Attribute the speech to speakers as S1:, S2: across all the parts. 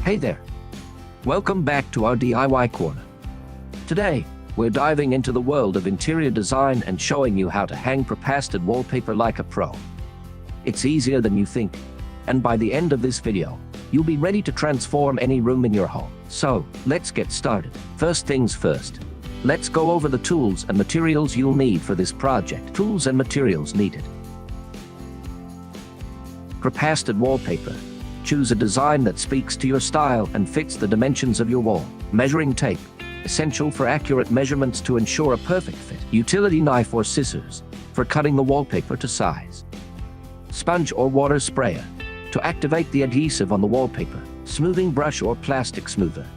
S1: Hey there! Welcome back to our DIY corner. Today, we're diving into the world of interior design and showing you how to hang prepasted wallpaper like a pro. It's easier than you think, and by the end of this video, you'll be ready to transform any room in your home. So, let's get started. First things first, let's go over the tools and materials you'll need for this project. Tools and materials needed. Prepasted wallpaper. Choose a design that speaks to your style and fits the dimensions of your wall. Measuring tape. Essential for accurate measurements to ensure a perfect fit. Utility knife or scissors for cutting the wallpaper to size. Sponge or water sprayer to activate the adhesive on the wallpaper. Smoothing brush or plastic smoother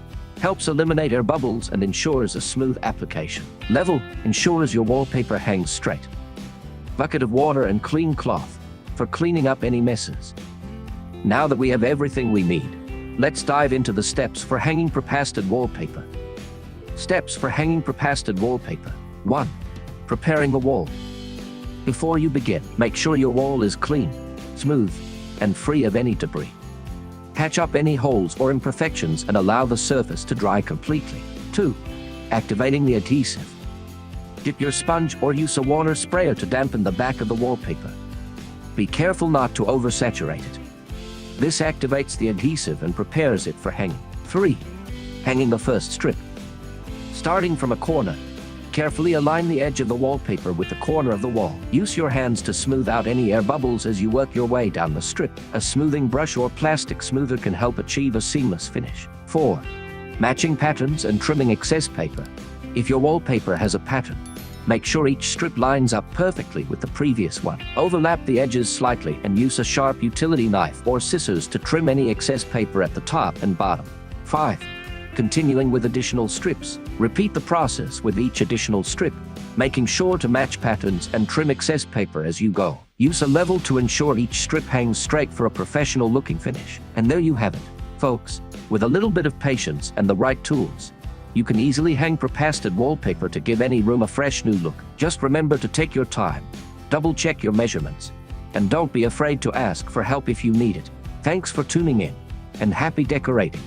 S1: helps eliminate air bubbles and ensures a smooth application. Level ensures your wallpaper hangs straight. Bucket of water and clean cloth for cleaning up any messes. Now that we have everything we need, let's dive into the steps for hanging prepasted wallpaper. Steps for hanging prepasted wallpaper. 1. Preparing the wall. Before you begin, make sure your wall is clean, smooth, and free of any debris. Patch up any holes or imperfections and allow the surface to dry completely. 2. Activating the adhesive. Dip your sponge or use a water sprayer to dampen the back of the wallpaper. Be careful not to oversaturate it. This activates the adhesive and prepares it for hanging. 3. Hanging the first strip. Starting from a corner, carefully align the edge of the wallpaper with the corner of the wall. Use your hands to smooth out any air bubbles as you work your way down the strip. A smoothing brush or plastic smoother can help achieve a seamless finish. 4. Matching patterns and trimming excess paper. If your wallpaper has a pattern, make sure each strip lines up perfectly with the previous one. Overlap the edges slightly and use a sharp utility knife or scissors to trim any excess paper at the top and bottom. 5. Continuing with additional strips. Repeat the process with each additional strip, making sure to match patterns and trim excess paper as you go. Use a level to ensure each strip hangs straight for a professional-looking finish. And there you have it, folks. With a little bit of patience and the right tools, you can easily hang prepasted wallpaper to give any room a fresh new look. Just remember to take your time, double-check your measurements, and don't be afraid to ask for help if you need it. Thanks for tuning in, and happy decorating.